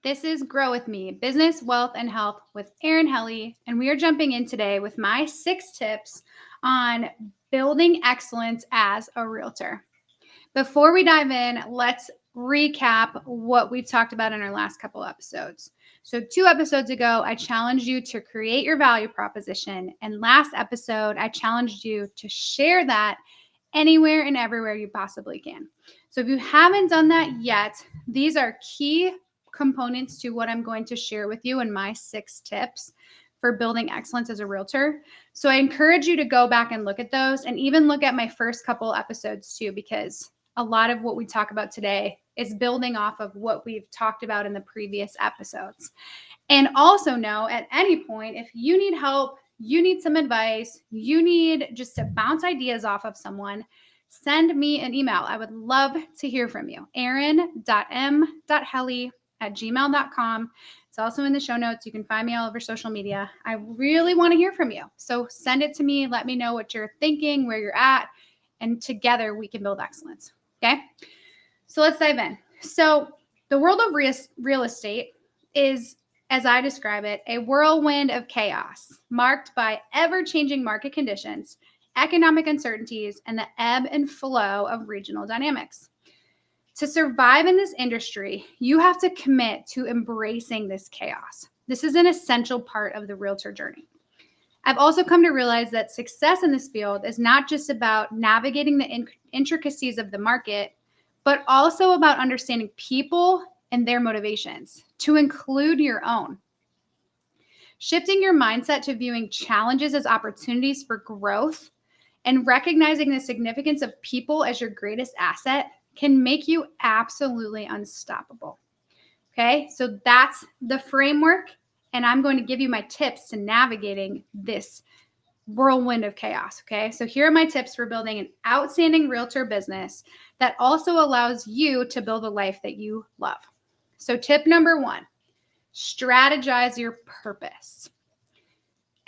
This is Grow With Me, Business, Wealth, and Health with Erin Helle, and we are jumping in today with my 6 tips on building excellence as a realtor. Before we dive in, let's recap what we've talked about in our last couple episodes. So 2 episodes ago, I challenged you to create your value proposition, and last episode, I challenged you to share that anywhere and everywhere you possibly can. So if you haven't done that yet, these are key components to what I'm going to share with you in my 6 tips for building excellence as a realtor. So I encourage you to go back and look at those and even look at my first couple episodes too, because a lot of what we talk about today is building off of what we've talked about in the previous episodes. And also know at any point, if you need help, you need some advice, you need just to bounce ideas off of someone, send me an email. I would love to hear from you. Erin.m.helle@gmail.com. It's also in the show notes. You can find me all over social media. I really want to hear from you. So send it to me. Let me know what you're thinking, where you're at, and together we can build excellence. Okay? So let's dive in. So the world of real estate is, as I describe it, a whirlwind of chaos marked by ever-changing market conditions, economic uncertainties, and the ebb and flow of regional dynamics. To survive in this industry, you have to commit to embracing this chaos. This is an essential part of the realtor journey. I've also come to realize that success in this field is not just about navigating the intricacies of the market, but also about understanding people and their motivations, to include your own. Shifting your mindset to viewing challenges as opportunities for growth and recognizing the significance of people as your greatest asset can make you absolutely unstoppable. Okay, so that's the framework, and I'm going to give you my tips to navigating this whirlwind of chaos. Okay, so here are my tips for building an outstanding realtor business that also allows you to build a life that you love. So tip number 1, strategize your purpose.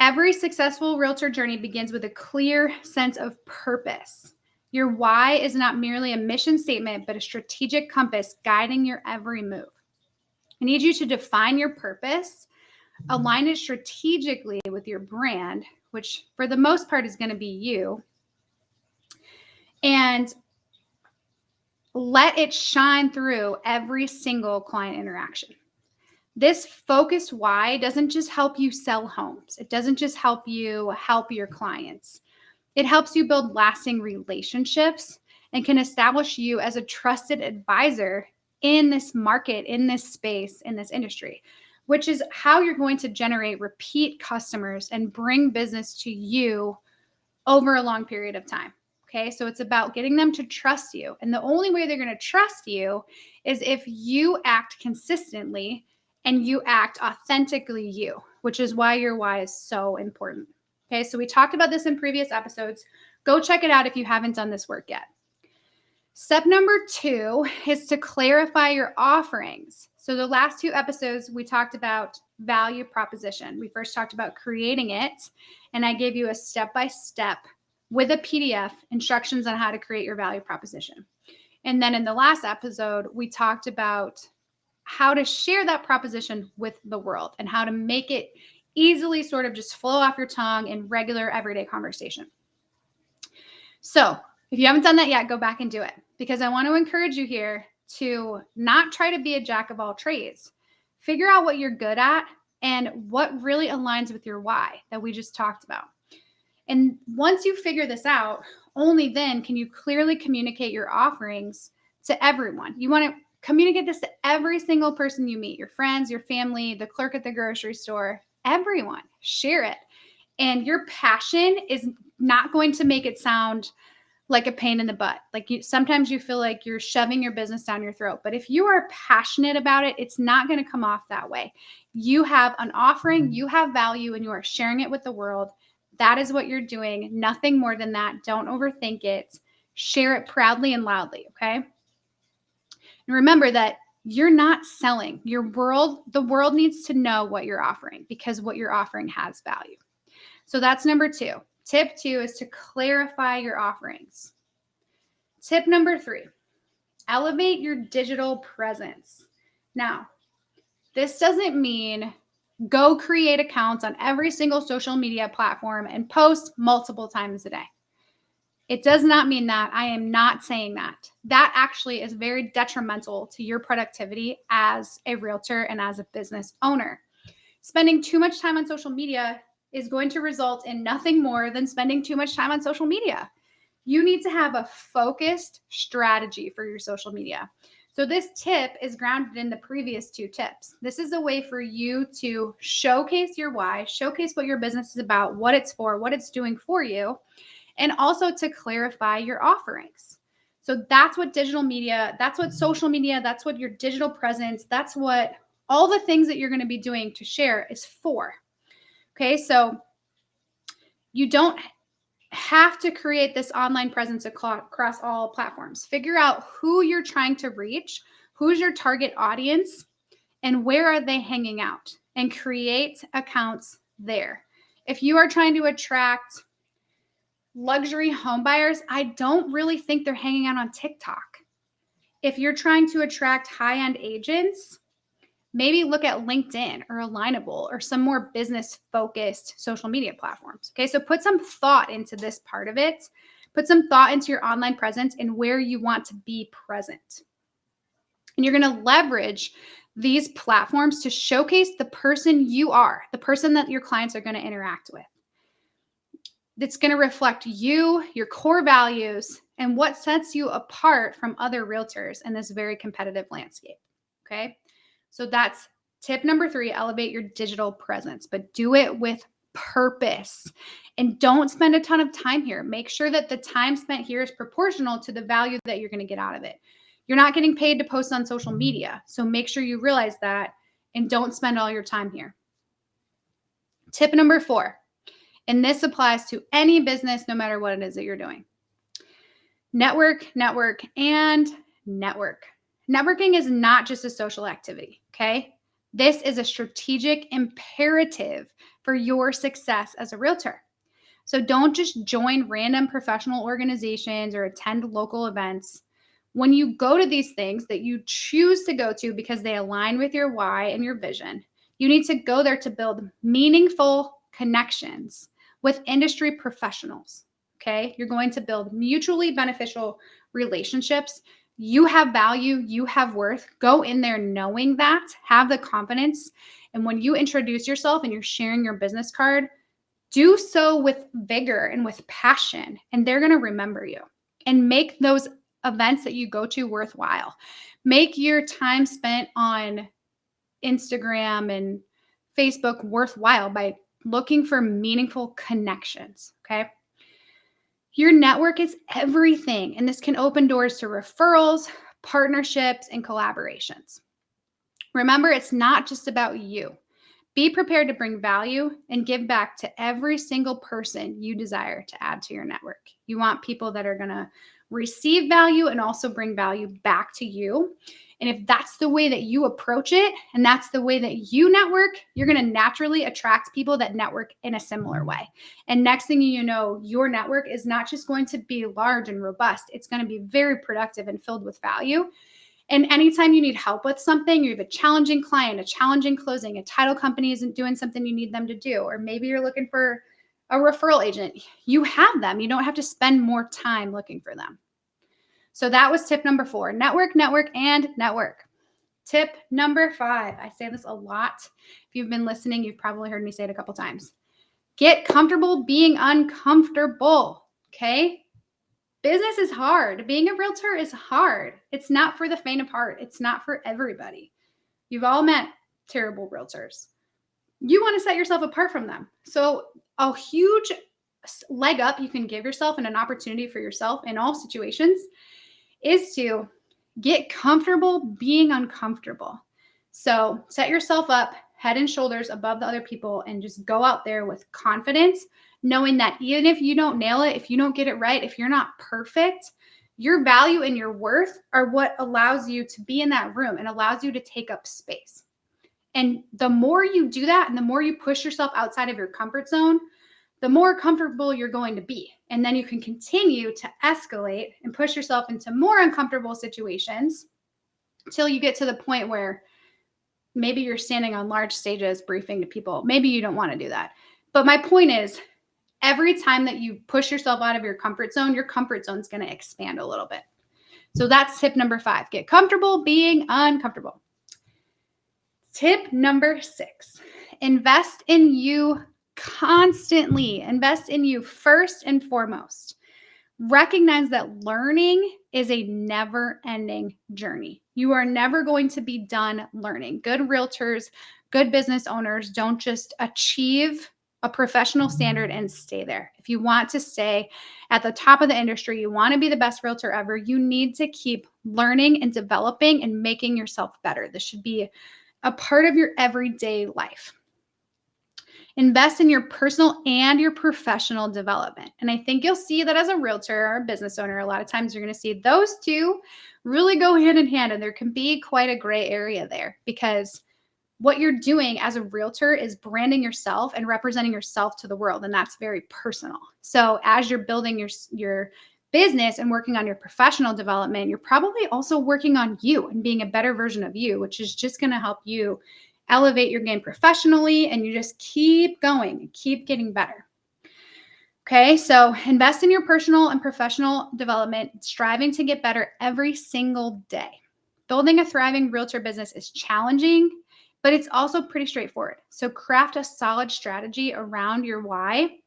Every successful realtor journey begins with a clear sense of purpose. Your why is not merely a mission statement, but a strategic compass guiding your every move. I need you to define your purpose, align it strategically with your brand, which for the most part is going to be you, and let it shine through every single client interaction. This focused why doesn't just help you sell homes. It doesn't just help you help your clients. It helps you build lasting relationships and can establish you as a trusted advisor in this market, in this space, in this industry, which is how you're going to generate repeat customers and bring business to you over a long period of time. Okay, so it's about getting them to trust you. And the only way they're going to trust you is if you act consistently and you act authentically you, which is why your why is so important. Okay, so we talked about this in previous episodes. Go check it out if you haven't done this work yet. Step number 2 is to clarify your offerings. So the last 2 episodes, we talked about value proposition. We first talked about creating it, and I gave you a step-by-step with a PDF instructions on how to create your value proposition. And then in the last episode, we talked about how to share that proposition with the world and how to make it easily sort of just flow off your tongue in regular everyday conversation. So if you haven't done that yet, go back and do it, because I want to encourage you here to not try to be a jack of all trades. Figure out what you're good at and what really aligns with your why that we just talked about. And once you figure this out, only then can you clearly communicate your offerings to everyone. You want to communicate this to every single person you meet, your friends, your family, the clerk at the grocery store, everyone. Share it. And your passion is not going to make it sound like a pain in the butt. Like sometimes you feel like you're shoving your business down your throat. But if you are passionate about it, it's not going to come off that way. You have an offering, you have value, and you are sharing it with the world. That is what you're doing. Nothing more than that. Don't overthink it. Share it proudly and loudly, okay? And remember that you're not selling. The world needs to know what you're offering, because what you're offering has value. So that's number 2. Tip 2 is to clarify your offerings. Tip number 3, elevate your digital presence. Now, This doesn't mean go create accounts on every single social media platform and post multiple times a day. It does not mean that. I am not saying that. That actually is very detrimental to your productivity as a realtor and as a business owner. Spending too much time on social media is going to result in nothing more than spending too much time on social media. You need to have a focused strategy for your social media. So this tip is grounded in the previous two tips. This is a way for you to showcase your why, showcase what your business is about, what it's for, what it's doing for you, and also to clarify your offerings. So that's what digital media, that's what social media, that's what your digital presence, that's what all the things that you're going to be doing to share is for. Okay, so you don't have to create this online presence across all platforms. Figure out who you're trying to reach, who's your target audience, and where are they hanging out, and create accounts there. If you are trying to attract luxury home buyers, I don't really think they're hanging out on TikTok. If you're trying to attract high-end agents, maybe look at LinkedIn or Alignable or some more business-focused social media platforms. Okay, so put some thought into this part of it. Put some thought into your online presence and where you want to be present. And you're going to leverage these platforms to showcase the person you are, the person that your clients are going to interact with. That's going to reflect you, your core values, and what sets you apart from other realtors in this very competitive landscape. Okay, so that's tip number 3, elevate your digital presence, but do it with purpose. And don't spend a ton of time here. Make sure that the time spent here is proportional to the value that you're going to get out of it. You're not getting paid to post on social media, so make sure you realize that and don't spend all your time here. Tip number 4, and this applies to any business, no matter what it is that you're doing. Network, network, and network. Networking is not just a social activity, okay? This is a strategic imperative for your success as a realtor. So don't just join random professional organizations or attend local events. When you go to these things that you choose to go to because they align with your why and your vision, you need to go there to build meaningful connections with industry professionals. Okay, you're going to build mutually beneficial relationships. You have value, you have worth. Go in there knowing that, have the confidence. And when you introduce yourself and you're sharing your business card, do so with vigor and with passion, and they're going to remember you. And make those events that you go to worthwhile. Make your time spent on Instagram and Facebook worthwhile by looking for meaningful connections. Okay. Your network is everything, and this can open doors to referrals, partnerships, and collaborations. Remember, it's not just about you. Be prepared to bring value and give back to every single person you desire to add to your network. You want people that are going to receive value and also bring value back to you. And if that's the way that you approach it and that's the way that you network, you're going to naturally attract people that network in a similar way. And next thing you know, your network is not just going to be large and robust, it's going to be very productive and filled with value. And anytime you need help with something, you have a challenging client, a challenging closing, a title company isn't doing something you need them to do, or maybe you're looking for a referral agent, you have them. You don't have to spend more time looking for them. So that was tip number 4, network, network, and network. Tip number 5, I say this a lot. If you've been listening, you've probably heard me say it a couple times. Get comfortable being uncomfortable, okay? Business is hard. Being a realtor is hard. It's not for the faint of heart. It's not for everybody. You've all met terrible realtors. You want to set yourself apart from them. So a huge leg up you can give yourself and an opportunity for yourself in all situations is to get comfortable being uncomfortable. So set yourself up head and shoulders above the other people and just go out there with confidence, knowing that even if you don't nail it, if you don't get it right, if you're not perfect, your value and your worth are what allows you to be in that room and allows you to take up space. And the more you do that and the more you push yourself outside of your comfort zone, the more comfortable you're going to be. And then you can continue to escalate and push yourself into more uncomfortable situations until you get to the point where Maybe you're standing on large stages briefing to people. Maybe you don't want to do that. But my point is, every time that you push yourself out of your comfort zone is going to expand a little bit. So that's tip number 5. Get comfortable being uncomfortable. Tip number 6, invest in you constantly. Invest in you first and foremost. Recognize that learning is a never-ending journey. You are never going to be done learning. Good realtors, good business owners don't just achieve a professional standard and stay there. If you want to stay at the top of the industry, you want to be the best realtor ever, you need to keep learning and developing and making yourself better. This should be a part of your everyday life. Invest in your personal and your professional development. And I think you'll see that as a realtor or a business owner, a lot of times you're going to see those two really go hand in hand, and there can be quite a gray area there, because what you're doing as a realtor is branding yourself and representing yourself to the world, and that's very personal. So as you're building your business and working on your professional development, you're probably also working on you and being a better version of you, which is just going to help you elevate your game professionally, and you just keep going and keep getting better. Okay, so invest in your personal and professional development, striving to get better every single day. Building a thriving realtor business is challenging, but it's also pretty straightforward. So craft a solid strategy around your why,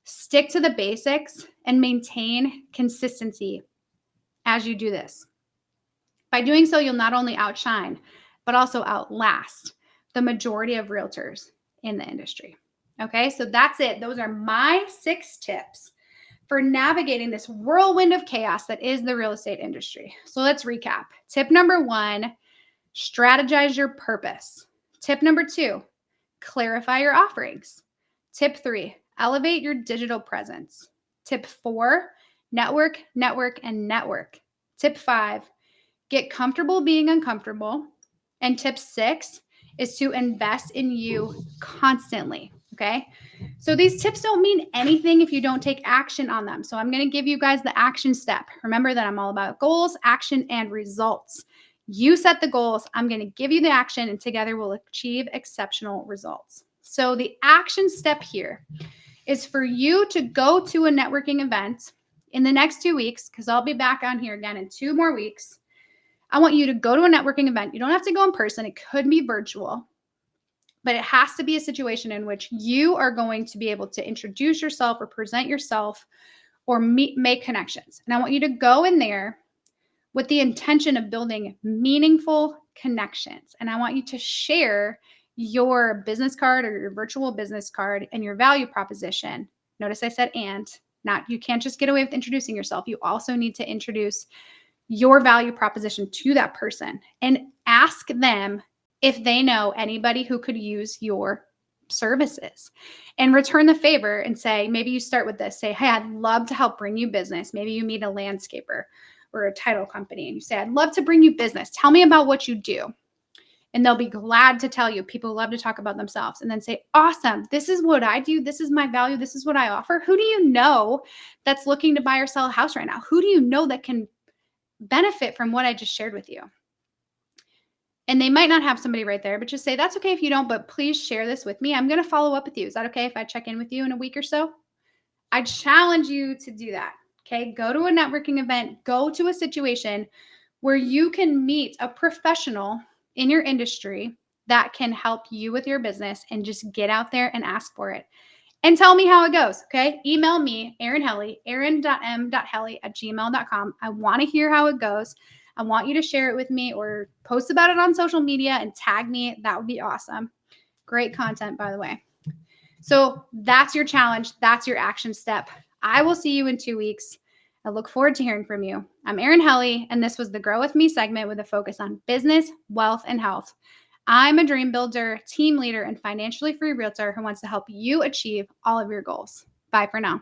stick to the basics, and maintain consistency as you do this. By doing so, you'll not only outshine, but also outlast the majority of realtors in the industry. Okay, so that's it. Those are my 6 tips for navigating this whirlwind of chaos that is the real estate industry. So let's recap. Tip number 1, strategize your purpose. Tip number 2, clarify your offerings. Tip 3, elevate your digital presence. Tip 4, network, network, and network. Tip 5, get comfortable being uncomfortable. And tip 6 is to invest in you constantly. Okay. So these tips don't mean anything if you don't take action on them. So I'm going to give you guys the action step. Remember that I'm all about goals, action, and results. You set the goals. I'm going to give you the action, and together we'll achieve exceptional results. So the action step here is for you to go to a networking event in the next 2 weeks, because I'll be back on here again in 2 more weeks. I want you to go to a networking event. You don't have to go in person. It could be virtual, but it has to be a situation in which you are going to be able to introduce yourself or present yourself or make connections. And I want you to go in there with the intention of building meaningful connections. And I want you to share your business card or your virtual business card and your value proposition. Notice I said you can't just get away with introducing yourself. You also need to introduce your value proposition to that person and ask them if they know anybody who could use your services, and return the favor and say, maybe you start with this, say, hey, I'd love to help bring you business. Maybe you meet a landscaper or a title company and you say, I'd love to bring you business. Tell me about what you do. And they'll be glad to tell you. People love to talk about themselves, and then say, awesome, this is what I do. This is my value. This is what I offer. Who do you know that's looking to buy or sell a house right now? Who do you know that can benefit from what I just shared with you? And they might not have somebody right there, but just say, that's okay if you don't, but please share this with me. I'm going to follow up with you. Is that okay if I check in with you in a week or so? I challenge you to do that. Okay. Go to a networking event, go to a situation where you can meet a professional in your industry that can help you with your business, and just get out there and ask for it. And tell me how it goes, okay? Email me, Erin Helle, erin.m.helle@gmail.com. I want to hear how it goes. I want you to share it with me or post about it on social media and tag me. That would be awesome. Great content, by the way. So that's your challenge. That's your action step. I will see you in 2 weeks. I look forward to hearing from you. I'm Erin Helle, and this was the Grow With Me segment with a focus on business, wealth, and health. I'm a dream builder, team leader, and financially free realtor who wants to help you achieve all of your goals. Bye for now.